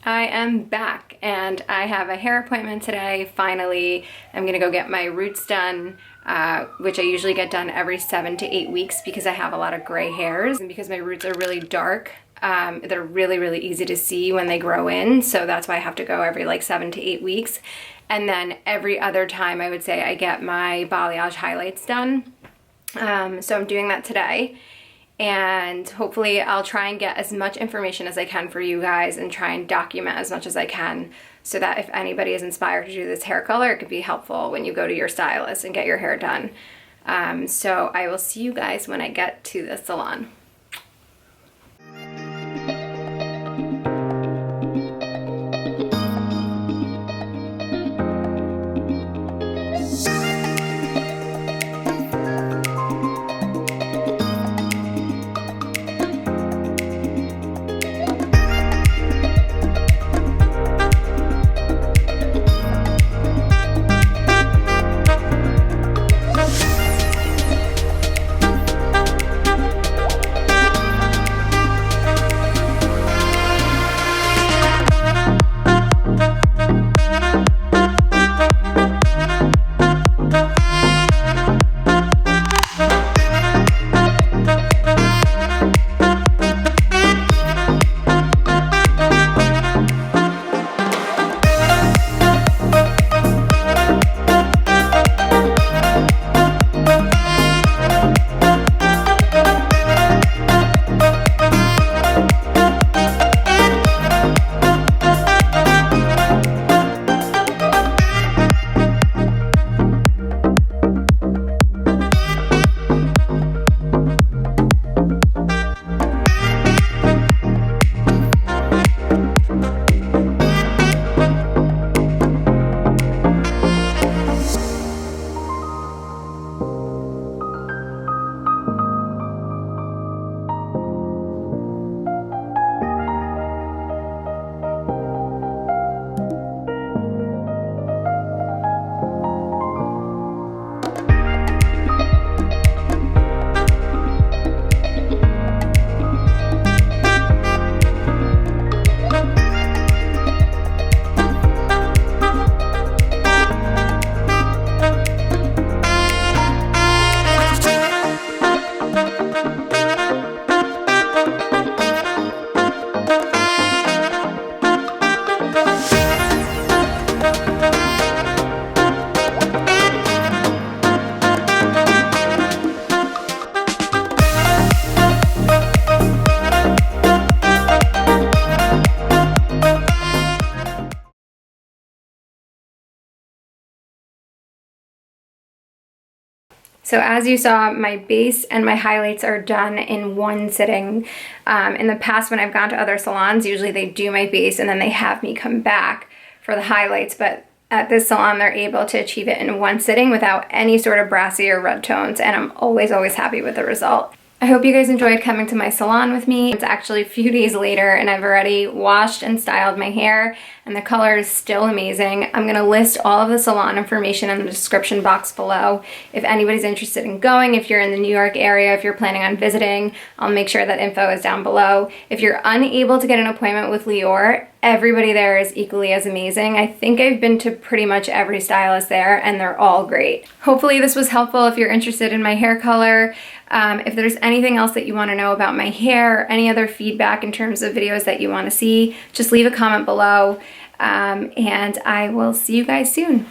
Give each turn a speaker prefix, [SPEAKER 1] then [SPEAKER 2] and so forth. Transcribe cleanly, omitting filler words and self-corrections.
[SPEAKER 1] I am back and I have a hair appointment today. Finally, I'm gonna go get my roots done, which I usually get done every 7 to 8 weeks because I have a lot of gray hairs and because my roots are really dark. They're really easy to see when they grow in, so that's why I have to go every like 7 to 8 weeks. And then every other time I would say I get my balayage highlights done. So I'm doing that today. And hopefully I'll try and get as much information as I can for you guys and try and document as much as I can so that if anybody is inspired to do this hair color, it could be helpful when you go to your stylist and get your hair done. So I will see you guys when I get to the salon. So as you saw, my base and my highlights are done in one sitting. In the past when I've gone to other salons, usually they do my base and then they have me come back for the highlights, but at this salon they're able to achieve it in one sitting without any sort of brassy or red tones, and I'm always happy with the result. I hope you guys enjoyed coming to my salon with me. It's actually a few days later and I've already washed and styled my hair and the color is still amazing. I'm gonna list all of the salon information in the description box below. If anybody's interested in going, if you're in the New York area, if you're planning on visiting, I'll make sure that info is down below. If you're unable to get an appointment with Lior, everybody there is equally as amazing. I think I've been to pretty much every stylist there and they're all great. Hopefully this was helpful if you're interested in my hair color. If there's anything else that you want to know about my hair, or any other feedback in terms of videos that you want to see, just leave a comment below. And I will see you guys soon.